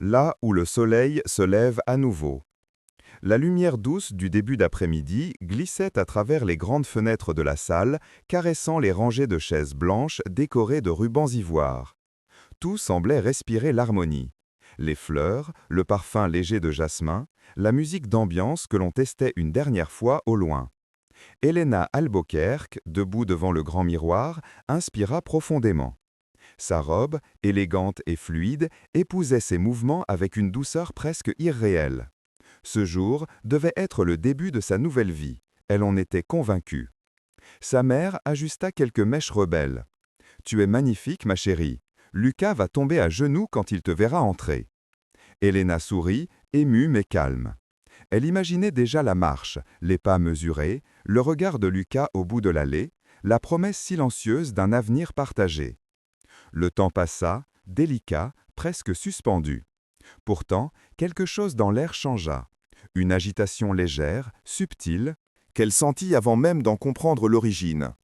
là où le soleil se lève à nouveau. La lumière douce du début d'après-midi glissait à travers les grandes fenêtres de la salle, caressant les rangées de chaises blanches décorées de rubans ivoire. Tout semblait respirer l'harmonie. Les fleurs, le parfum léger de jasmin, la musique d'ambiance que l'on testait une dernière fois au loin. Helena Albuquerque, debout devant le grand miroir, inspira profondément. Sa robe, élégante et fluide, épousait ses mouvements avec une douceur presque irréelle. Ce jour devait être le début de sa nouvelle vie. Elle en était convaincue. Sa mère ajusta quelques mèches rebelles. « Tu es magnifique, ma chérie. Lucas va tomber à genoux quand il te verra entrer. » Helena sourit, émue mais calme. Elle imaginait déjà la marche, les pas mesurés, le regard de Lucas au bout de l'allée, la promesse silencieuse d'un avenir partagé. Le temps passa, délicat, presque suspendu. Pourtant, quelque chose dans l'air changea. Une agitation légère, subtile, qu'elle sentit avant même d'en comprendre l'origine.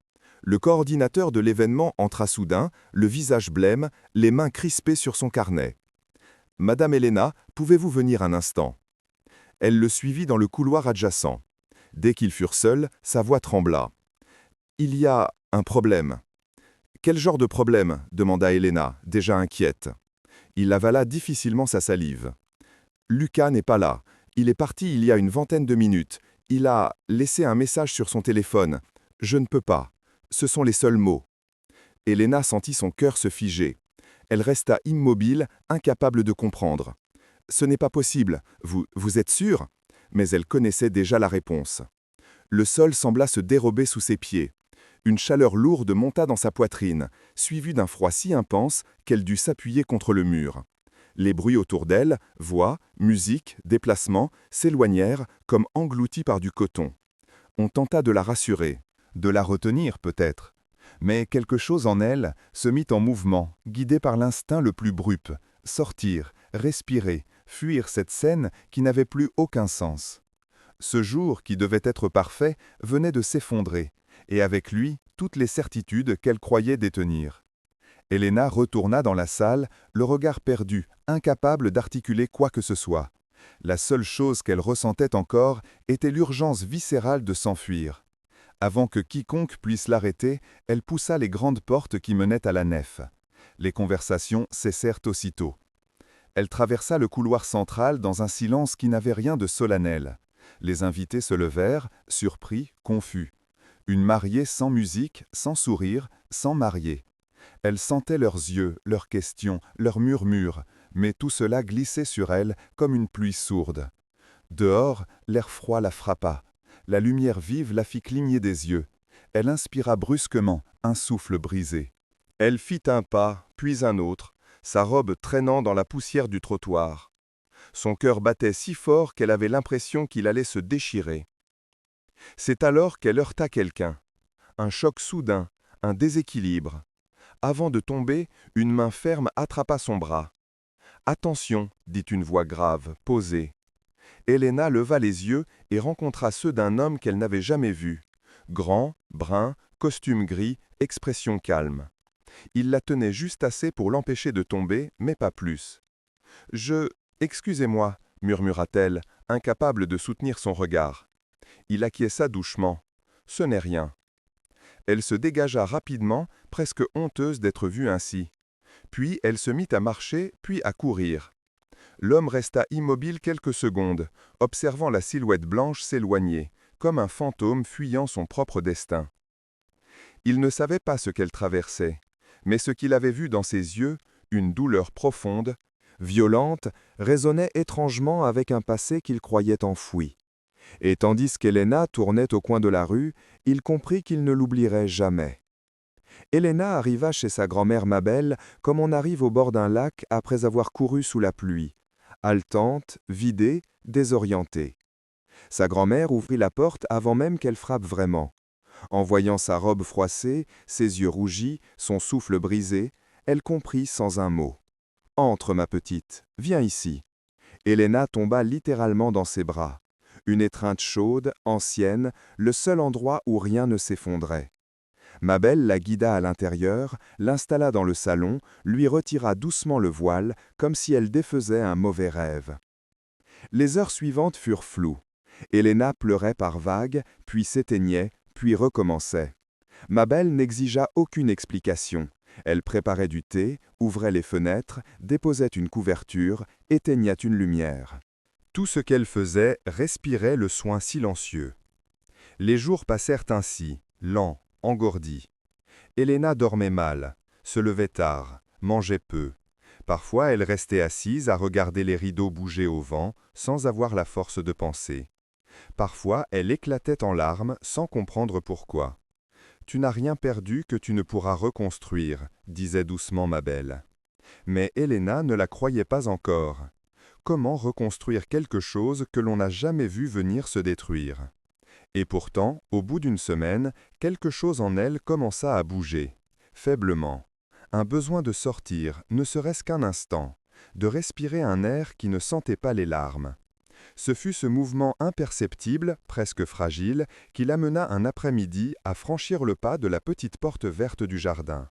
Le coordinateur de l'événement entra soudain, le visage blême, les mains crispées sur son carnet. « Madame Helena, pouvez-vous venir un instant ?» Elle le suivit dans le couloir adjacent. Dès qu'ils furent seuls, sa voix trembla. « Il y a un problème. »« Quel genre de problème ?» demanda Helena, déjà inquiète. Il avala difficilement sa salive. « Lucas n'est pas là. Il est parti il y a une vingtaine de minutes. Il a laissé un message sur son téléphone. Je ne peux pas. Ce sont les seuls mots. » Helena sentit son cœur se figer. Elle resta immobile, incapable de comprendre. « Ce n'est pas possible. Vous êtes sûr ?» Mais elle connaissait déjà la réponse. Le sol sembla se dérober sous ses pieds. Une chaleur lourde monta dans sa poitrine, suivie d'un froid si intense qu'elle dut s'appuyer contre le mur. Les bruits autour d'elle, voix, musique, déplacements, s'éloignèrent comme engloutis par du coton. On tenta de la rassurer, de la retenir peut-être. Mais quelque chose en elle se mit en mouvement, guidé par l'instinct le plus brut, sortir, respirer, fuir cette scène qui n'avait plus aucun sens. Ce jour, qui devait être parfait, venait de s'effondrer, et avec lui, toutes les certitudes qu'elle croyait détenir. Helena retourna dans la salle, le regard perdu, incapable d'articuler quoi que ce soit. La seule chose qu'elle ressentait encore était l'urgence viscérale de s'enfuir. Avant que quiconque puisse l'arrêter, elle poussa les grandes portes qui menaient à la nef. Les conversations cessèrent aussitôt. Elle traversa le couloir central dans un silence qui n'avait rien de solennel. Les invités se levèrent, surpris, confus. Une mariée sans musique, sans sourire, sans mariée. Elle sentait leurs yeux, leurs questions, leurs murmures, mais tout cela glissait sur elle comme une pluie sourde. Dehors, l'air froid la frappa. La lumière vive la fit cligner des yeux. Elle inspira brusquement, un souffle brisé. Elle fit un pas, puis un autre, sa robe traînant dans la poussière du trottoir. Son cœur battait si fort qu'elle avait l'impression qu'il allait se déchirer. C'est alors qu'elle heurta quelqu'un. Un choc soudain, un déséquilibre. Avant de tomber, une main ferme attrapa son bras. « Attention !» dit une voix grave, posée. Helena leva les yeux et rencontra ceux d'un homme qu'elle n'avait jamais vu. Grand, brun, costume gris, expression calme. Il la tenait juste assez pour l'empêcher de tomber, mais pas plus. « Excusez-moi » murmura-t-elle, incapable de soutenir son regard. Il acquiesça doucement. « Ce n'est rien. » Elle se dégagea rapidement, presque honteuse d'être vue ainsi. Puis elle se mit à marcher, puis à courir. L'homme resta immobile quelques secondes, observant la silhouette blanche s'éloigner, comme un fantôme fuyant son propre destin. Il ne savait pas ce qu'elle traversait, mais ce qu'il avait vu dans ses yeux, une douleur profonde, violente, résonnait étrangement avec un passé qu'il croyait enfoui. Et tandis qu'Helena tournait au coin de la rue, il comprit qu'il ne l'oublierait jamais. Helena arriva chez sa grand-mère Mabel comme on arrive au bord d'un lac après avoir couru sous la pluie, haletante, vidée, désorientée. Sa grand-mère ouvrit la porte avant même qu'elle frappe vraiment. En voyant sa robe froissée, ses yeux rougis, son souffle brisé, elle comprit sans un mot. « Entre, ma petite, viens ici. » Helena tomba littéralement dans ses bras. Une étreinte chaude, ancienne, le seul endroit où rien ne s'effondrait. Mabel la guida à l'intérieur, l'installa dans le salon, lui retira doucement le voile, comme si elle défaisait un mauvais rêve. Les heures suivantes furent floues. Helena pleurait par vagues, puis s'éteignait, puis recommençait. Mabel n'exigea aucune explication. Elle préparait du thé, ouvrait les fenêtres, déposait une couverture, éteignait une lumière. Tout ce qu'elle faisait respirait le soin silencieux. Les jours passèrent ainsi, lents, engourdis. Helena dormait mal, se levait tard, mangeait peu. Parfois, elle restait assise à regarder les rideaux bouger au vent, sans avoir la force de penser. Parfois, elle éclatait en larmes, sans comprendre pourquoi. « Tu n'as rien perdu que tu ne pourras reconstruire », disait doucement Mabel. Mais Helena ne la croyait pas encore. Comment reconstruire quelque chose que l'on n'a jamais vu venir se détruire? Et pourtant, au bout d'une semaine, quelque chose en elle commença à bouger, faiblement. Un besoin de sortir, ne serait-ce qu'un instant, de respirer un air qui ne sentait pas les larmes. Ce fut ce mouvement imperceptible, presque fragile, qui l'amena un après-midi à franchir le pas de la petite porte verte du jardin.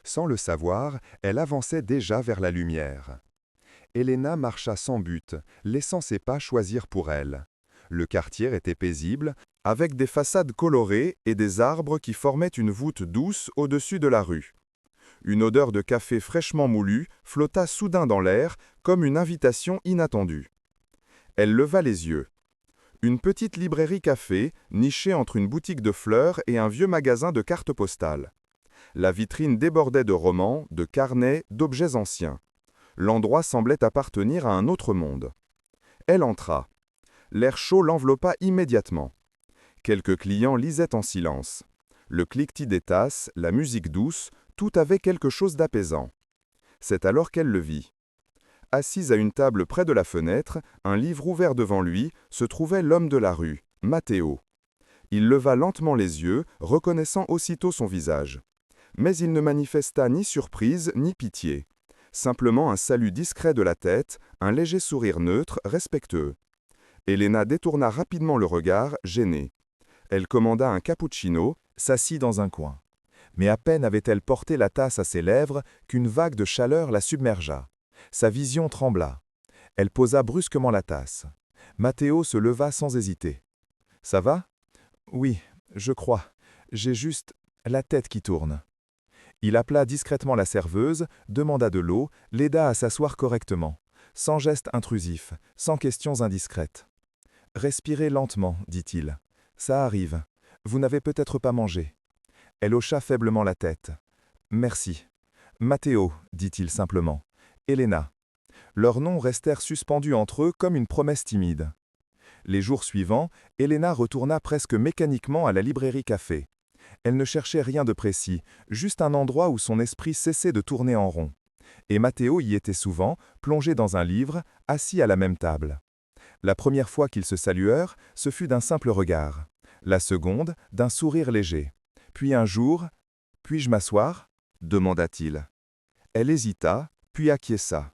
Sans le savoir, elle avançait déjà vers la lumière. Helena marcha sans but, laissant ses pas choisir pour elle. Le quartier était paisible, avec des façades colorées et des arbres qui formaient une voûte douce au-dessus de la rue. Une odeur de café fraîchement moulu flotta soudain dans l'air, comme une invitation inattendue. Elle leva les yeux. Une petite librairie café, nichée entre une boutique de fleurs et un vieux magasin de cartes postales. La vitrine débordait de romans, de carnets, d'objets anciens. L'endroit semblait appartenir à un autre monde. Elle entra. L'air chaud l'enveloppa immédiatement. Quelques clients lisaient en silence. Le cliquetis des tasses, la musique douce, tout avait quelque chose d'apaisant. C'est alors qu'elle le vit. Assise à une table près de la fenêtre, un livre ouvert devant lui, se trouvait l'homme de la rue, Matteo. Il leva lentement les yeux, reconnaissant aussitôt son visage. Mais il ne manifesta ni surprise ni pitié. Simplement un salut discret de la tête, un léger sourire neutre, respectueux. Helena détourna rapidement le regard, gênée. Elle commanda un cappuccino, s'assit dans un coin. Mais à peine avait-elle porté la tasse à ses lèvres qu'une vague de chaleur la submergea. Sa vision trembla. Elle posa brusquement la tasse. Matteo se leva sans hésiter. « Ça va ? » ?»« Oui, je crois. J'ai juste la tête qui tourne. » Il appela discrètement la serveuse, demanda de l'eau, l'aida à s'asseoir correctement, sans geste intrusif, sans questions indiscrètes. « Respirez lentement, dit-il. Ça arrive. Vous n'avez peut-être pas mangé. » Elle hocha faiblement la tête. « Merci. »« Matteo, » dit-il simplement. « Helena. » Leurs noms restèrent suspendus entre eux comme une promesse timide. Les jours suivants, Helena retourna presque mécaniquement à la librairie café. Elle ne cherchait rien de précis, juste un endroit où son esprit cessait de tourner en rond. Et Matteo y était souvent, plongé dans un livre, assis à la même table. La première fois qu'ils se saluèrent, ce fut d'un simple regard. La seconde, d'un sourire léger. Puis un jour, « Puis-je m'asseoir » demanda-t-il. Elle hésita, puis acquiesça.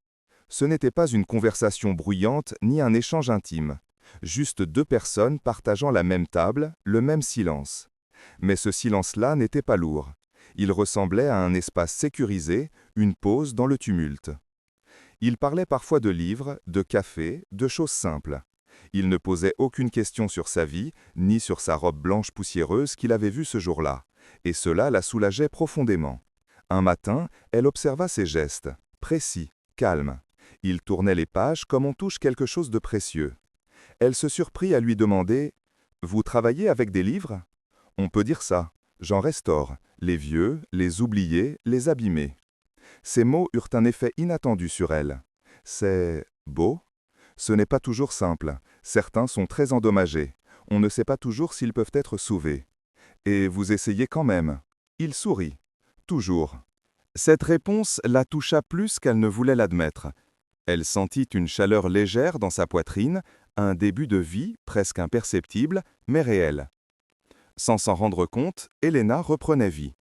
Ce n'était pas une conversation bruyante ni un échange intime. Juste deux personnes partageant la même table, le même silence. Mais ce silence-là n'était pas lourd. Il ressemblait à un espace sécurisé, une pause dans le tumulte. Il parlait parfois de livres, de café, de choses simples. Il ne posait aucune question sur sa vie, ni sur sa robe blanche poussiéreuse qu'il avait vue ce jour-là, et cela la soulageait profondément. Un matin, elle observa ses gestes, précis, calmes. Il tournait les pages comme on touche quelque chose de précieux. Elle se surprit à lui demander « Vous travaillez avec des livres ?» On peut dire ça. J'en restaure. Les vieux, les oubliés, les abîmés. Ces mots eurent un effet inattendu sur elle. C'est beau. Ce n'est pas toujours simple. Certains sont très endommagés. On ne sait pas toujours s'ils peuvent être sauvés. Et vous essayez quand même. Il sourit. Toujours. Cette réponse la toucha plus qu'elle ne voulait l'admettre. Elle sentit une chaleur légère dans sa poitrine, un début de vie presque imperceptible, mais réel. Sans s'en rendre compte, Helena reprenait vie.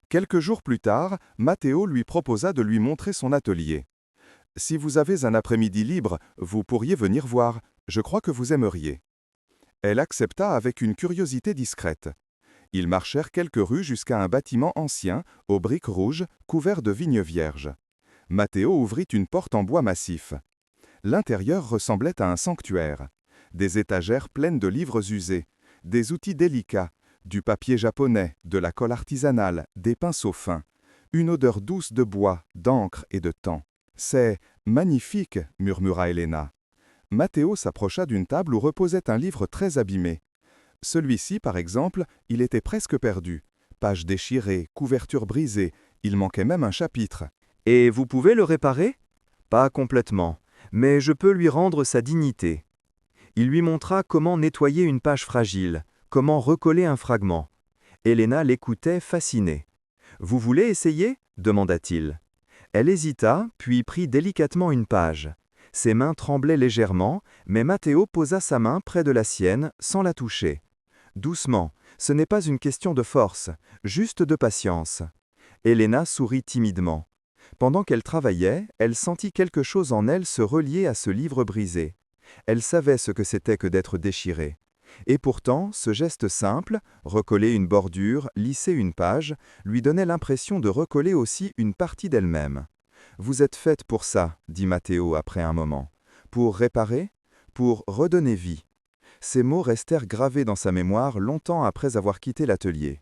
Quelques jours plus tard, Matteo lui proposa de lui montrer son atelier. « Si vous avez un après-midi libre, vous pourriez venir voir. Je crois que vous aimeriez. » Elle accepta avec une curiosité discrète. Ils marchèrent quelques rues jusqu'à un bâtiment ancien, aux briques rouges, couvert de vignes vierges. Matteo ouvrit une porte en bois massif. L'intérieur ressemblait à un sanctuaire. Des étagères pleines de livres usés, des outils délicats, du papier japonais, de la colle artisanale, des pinceaux fins, une odeur douce de bois, d'encre et de temps. « C'est magnifique » murmura Elena. Matteo s'approcha d'une table où reposait un livre très abîmé. Celui-ci, par exemple, il était presque perdu. Pages déchirées, couverture brisée, il manquait même un chapitre. « Et vous pouvez le réparer ? » »« Pas complètement, mais je peux lui rendre sa dignité. » Il lui montra comment nettoyer une page fragile, comment recoller un fragment. Elena l'écoutait fascinée. « Vous voulez essayer ?» demanda-t-il. Elle hésita, puis prit délicatement une page. Ses mains tremblaient légèrement, mais Matteo posa sa main près de la sienne, sans la toucher. Doucement, ce n'est pas une question de force, juste de patience. Elena sourit timidement. Pendant qu'elle travaillait, elle sentit quelque chose en elle se relier à ce livre brisé. Elle savait ce que c'était que d'être déchirée. Et pourtant, ce geste simple, recoller une bordure, lisser une page, lui donnait l'impression de recoller aussi une partie d'elle-même. « Vous êtes faite pour ça, » dit Matteo après un moment. « Pour réparer, pour redonner vie. » Ces mots restèrent gravés dans sa mémoire longtemps après avoir quitté l'atelier.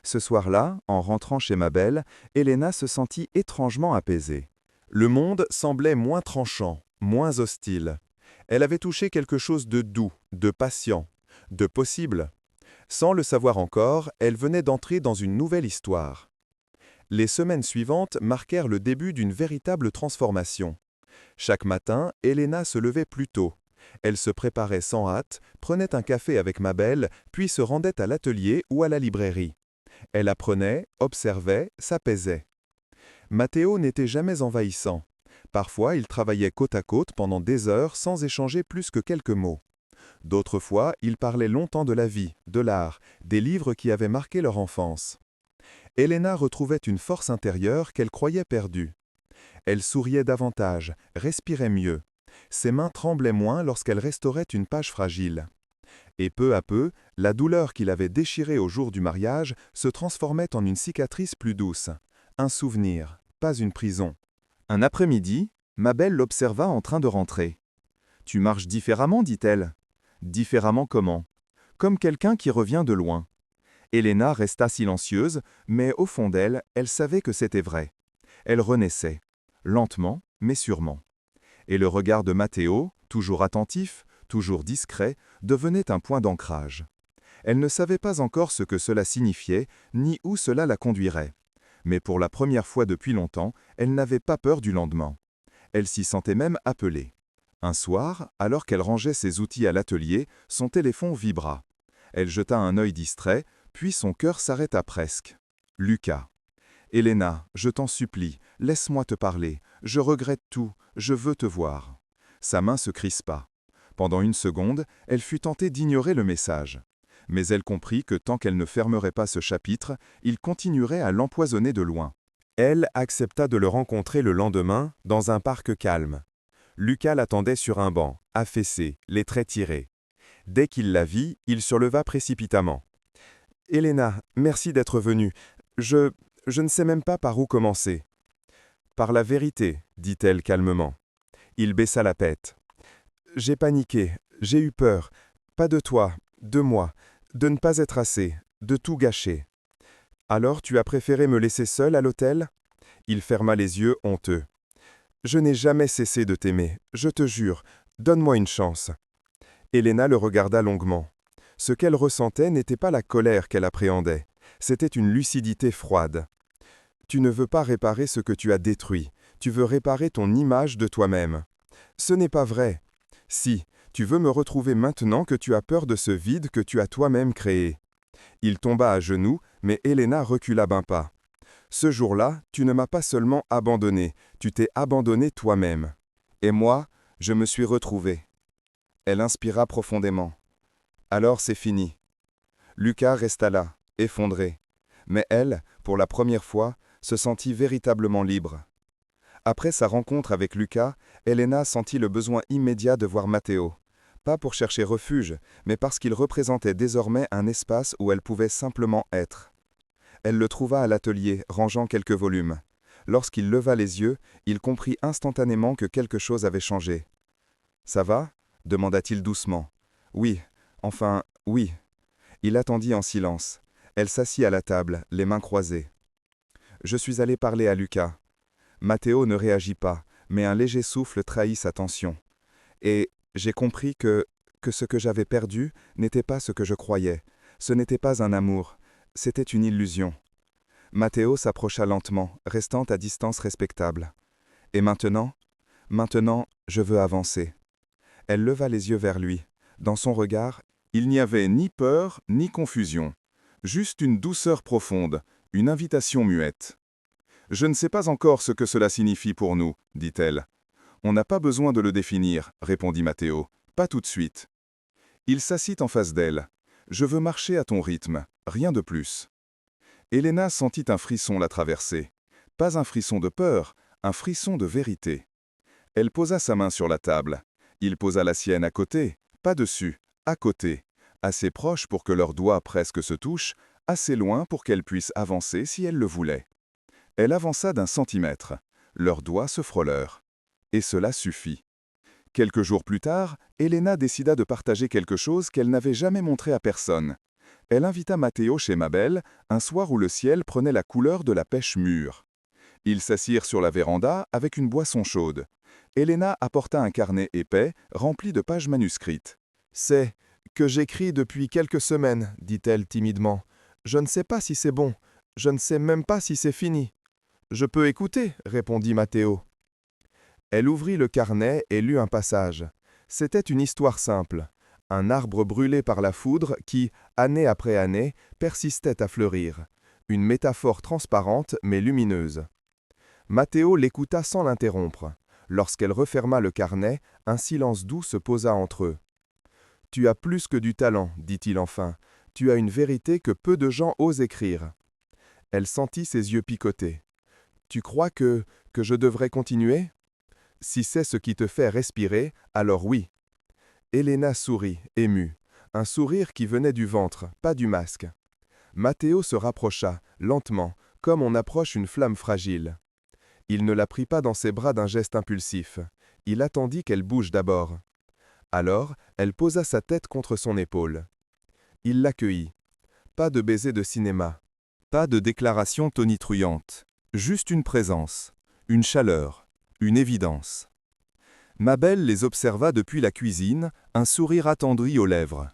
Ce soir-là, en rentrant chez Mabel, Elena se sentit étrangement apaisée. Le monde semblait moins tranchant, moins hostile. Elle avait touché quelque chose de doux, de patient, de possible. Sans le savoir encore, elle venait d'entrer dans une nouvelle histoire. Les semaines suivantes marquèrent le début d'une véritable transformation. Chaque matin, Elena se levait plus tôt. Elle se préparait sans hâte, prenait un café avec Mabel, puis se rendait à l'atelier ou à la librairie. Elle apprenait, observait, s'apaisait. Matteo n'était jamais envahissant. Parfois, ils travaillaient côte à côte pendant des heures sans échanger plus que quelques mots. D'autres fois, ils parlaient longtemps de la vie, de l'art, des livres qui avaient marqué leur enfance. Elena retrouvait une force intérieure qu'elle croyait perdue. Elle souriait davantage, respirait mieux. Ses mains tremblaient moins lorsqu'elle restaurait une page fragile. Et peu à peu, la douleur qui l'avait déchirée au jour du mariage se transformait en une cicatrice plus douce. Un souvenir, pas une prison. Un après-midi, Mabel l'observa en train de rentrer. « Tu marches différemment, dit-elle. »« Différemment comment ?»« Comme quelqu'un qui revient de loin. » Elena resta silencieuse, mais au fond d'elle, elle savait que c'était vrai. Elle renaissait, lentement, mais sûrement. Et le regard de Matteo, toujours attentif, toujours discret, devenait un point d'ancrage. Elle ne savait pas encore ce que cela signifiait, ni où cela la conduirait. Mais pour la première fois depuis longtemps, elle n'avait pas peur du lendemain. Elle s'y sentait même appelée. Un soir, alors qu'elle rangeait ses outils à l'atelier, son téléphone vibra. Elle jeta un œil distrait, puis son cœur s'arrêta presque. Lucas. « Elena, je t'en supplie, laisse-moi te parler. Je regrette tout, je veux te voir. » Sa main se crispa. Pendant une seconde, elle fut tentée d'ignorer le message. Mais elle comprit que tant qu'elle ne fermerait pas ce chapitre, il continuerait à l'empoisonner de loin. Elle accepta de le rencontrer le lendemain, dans un parc calme. Lucas l'attendait sur un banc, affaissé, les traits tirés. Dès qu'il la vit, il surleva précipitamment. « Elena, merci d'être venue. Je ne sais même pas par où commencer. »« Par la vérité, » dit-elle calmement. Il baissa la tête. « J'ai paniqué, j'ai eu peur. Pas de toi, de moi, de ne pas être assez, de tout gâcher. Alors tu as préféré me laisser seule à l'hôtel ?» Il ferma les yeux honteux. « Je n'ai jamais cessé de t'aimer, je te jure. Donne-moi une chance. » Elena le regarda longuement. Ce qu'elle ressentait n'était pas la colère qu'elle appréhendait. C'était une lucidité froide. « Tu ne veux pas réparer ce que tu as détruit. Tu veux réparer ton image de toi-même. Ce n'est pas vrai. Si, tu veux me retrouver maintenant que tu as peur de ce vide que tu as toi-même créé. » Il tomba à genoux, mais Elena recula d'un pas. « Ce jour-là, tu ne m'as pas seulement abandonné, tu t'es abandonné toi-même. Et moi, je me suis retrouvé. » Elle inspira profondément. « Alors c'est fini. » Lucas resta là, effondré. Mais elle, pour la première fois, se sentit véritablement libre. Après sa rencontre avec Lucas, Elena sentit le besoin immédiat de voir Matteo. Pas pour chercher refuge, mais parce qu'il représentait désormais un espace où elle pouvait simplement être. Elle le trouva à l'atelier, rangeant quelques volumes. Lorsqu'il leva les yeux, il comprit instantanément que quelque chose avait changé. « Ça va » demanda-t-il doucement. « Oui. Enfin, oui. » Il attendit en silence. Elle s'assit à la table, les mains croisées. « Je suis allé parler à Lucas. » Matteo ne réagit pas, mais un léger souffle trahit sa tension. « Et j'ai compris que ce que j'avais perdu n'était pas ce que je croyais. Ce n'était pas un amour. C'était une illusion. » Matteo s'approcha lentement, restant à distance respectable. « Et maintenant ? Maintenant, je veux avancer. » Elle leva les yeux vers lui. Dans son regard, il n'y avait ni peur ni confusion. Juste une douceur profonde, une invitation muette. « Je ne sais pas encore ce que cela signifie pour nous, dit-elle. « On n'a pas besoin de le définir, répondit Matteo. Pas tout de suite. » Il s'assit en face d'elle. « Je veux marcher à ton rythme, rien de plus. » Elena sentit un frisson la traverser. Pas un frisson de peur, un frisson de vérité. Elle posa sa main sur la table. Il posa la sienne à côté, pas dessus, à côté, assez proche pour que leurs doigts presque se touchent, assez loin pour qu'elle puisse avancer si elle le voulait. Elle avança d'1 centimètre. Leurs doigts se frôlèrent. Et cela suffit. Quelques jours plus tard, Elena décida de partager quelque chose qu'elle n'avait jamais montré à personne. Elle invita Matteo chez Mabel, un soir où le ciel prenait la couleur de la pêche mûre. Ils s'assirent sur la véranda avec une boisson chaude. Elena apporta un carnet épais, rempli de pages manuscrites. « C'est que j'écris depuis quelques semaines, dit-elle timidement. Je ne sais pas si c'est bon. Je ne sais même pas si c'est fini. »« Je peux écouter, » répondit Matteo. Elle ouvrit le carnet et lut un passage. C'était une histoire simple. Un arbre brûlé par la foudre qui, année après année, persistait à fleurir. Une métaphore transparente mais lumineuse. Matteo l'écouta sans l'interrompre. Lorsqu'elle referma le carnet, un silence doux se posa entre eux. « Tu as plus que du talent, dit-il enfin. Tu as une vérité que peu de gens osent écrire. » Elle sentit ses yeux picoter. « Tu crois que je devrais continuer ? Si c'est ce qui te fait respirer, alors oui. » Elena sourit, émue. Un sourire qui venait du ventre, pas du masque. Matteo se rapprocha, lentement, comme on approche une flamme fragile. Il ne la prit pas dans ses bras d'un geste impulsif. Il attendit qu'elle bouge d'abord. Alors, elle posa sa tête contre son épaule. Il l'accueillit. Pas de baiser de cinéma. Pas de déclaration tonitruante. Juste une présence, une chaleur, une évidence. Mabel les observa depuis la cuisine, un sourire attendri aux lèvres.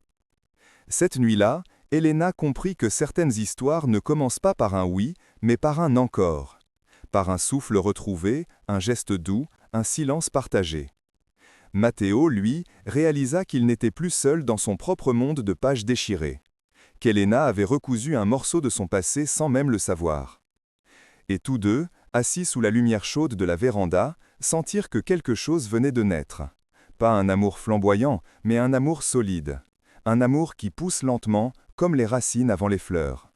Cette nuit-là, Elena comprit que certaines histoires ne commencent pas par un oui, mais par un encore. Par un souffle retrouvé, un geste doux, un silence partagé. Matteo, lui, réalisa qu'il n'était plus seul dans son propre monde de pages déchirées. Qu'Elena avait recousu un morceau de son passé sans même le savoir. Et tous deux, assis sous la lumière chaude de la véranda, sentirent que quelque chose venait de naître. Pas un amour flamboyant, mais un amour solide. Un amour qui pousse lentement, comme les racines avant les fleurs.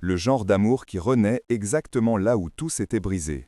Le genre d'amour qui renaît exactement là où tout s'était brisé.